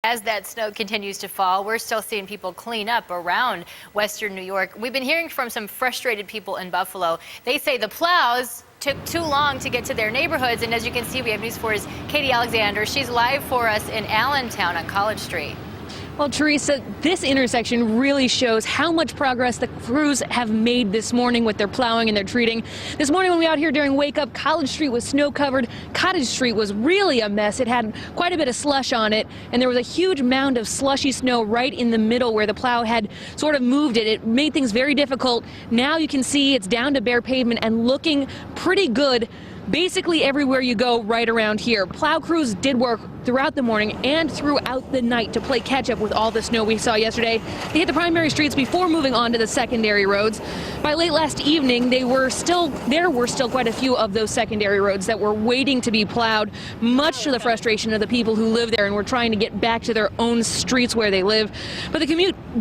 As that snow continues to fall, we're still seeing people clean up around western New York. We've been hearing from some frustrated people in Buffalo. They say the plows took too long to get to their neighborhoods. And as you can see, we have News 4's Katie Alexander. She's live for us in Allentown on College Street. Well, Teresa, this intersection really shows how much progress the crews have made this morning with their plowing and their treating. This morning when we were out here during wake up, College Street was snow covered. Cottage Street was really a mess. It had quite a bit of slush on it, and there was a huge mound of slushy snow right in the middle where the plow had sort of moved it. It made things very difficult. Now you can see it's down to bare pavement and looking pretty good basically everywhere you go right around here. Plow crews did work throughout the morning and throughout the night to play catch up with all the snow we saw yesterday. They hit the primary streets before moving on to the secondary roads. By late last evening, there were still quite a few of those secondary roads that were waiting to be plowed, much to the frustration of the people who live there and were trying to get back to their own streets where they live. But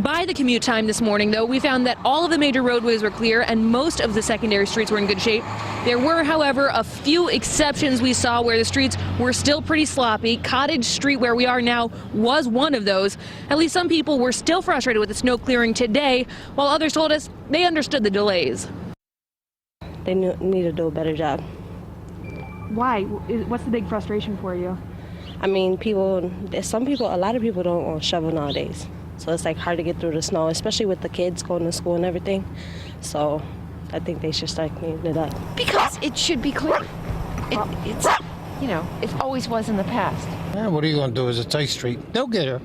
by the commute time this morning, though, we found that all of the major roadways were clear and most of the secondary streets were in good shape. There were, however, a few exceptions we saw where the streets were still pretty sloppy. Cottage Street, where we are now, was one of those. At least some people were still frustrated with the snow clearing today, while others told us they understood the delays. They need to do a better job. Why? What's the big frustration for you? I mean, a lot of people don't want to shovel nowadays. So it's like hard to get through the snow, especially with the kids going to school and everything. So I think they should start cleaning it up. Because it should be clear. It's, it always was in the past. What are you going to do? It's a tight street. They'll get her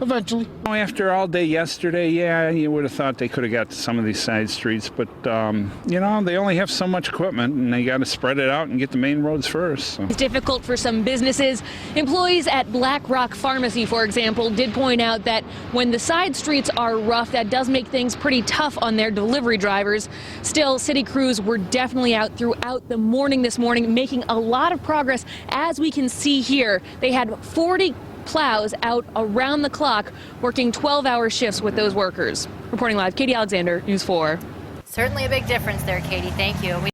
eventually. After all day yesterday, yeah, you would have thought they could have got to some of these side streets, but, they only have so much equipment, and they got to spread it out and get the main roads first. So. It's difficult for some businesses. Employees at Black Rock Pharmacy, for example, did point out that when the side streets are rough, that does make things pretty tough on their delivery drivers. Still, city crews were definitely out throughout the morning this morning, making a lot of progress. As we can see here, they had 40 plows out around the clock, working 12-hour shifts with those workers. Reporting live, Katie Alexander, News 4. Certainly a big difference there, Katie. Thank you.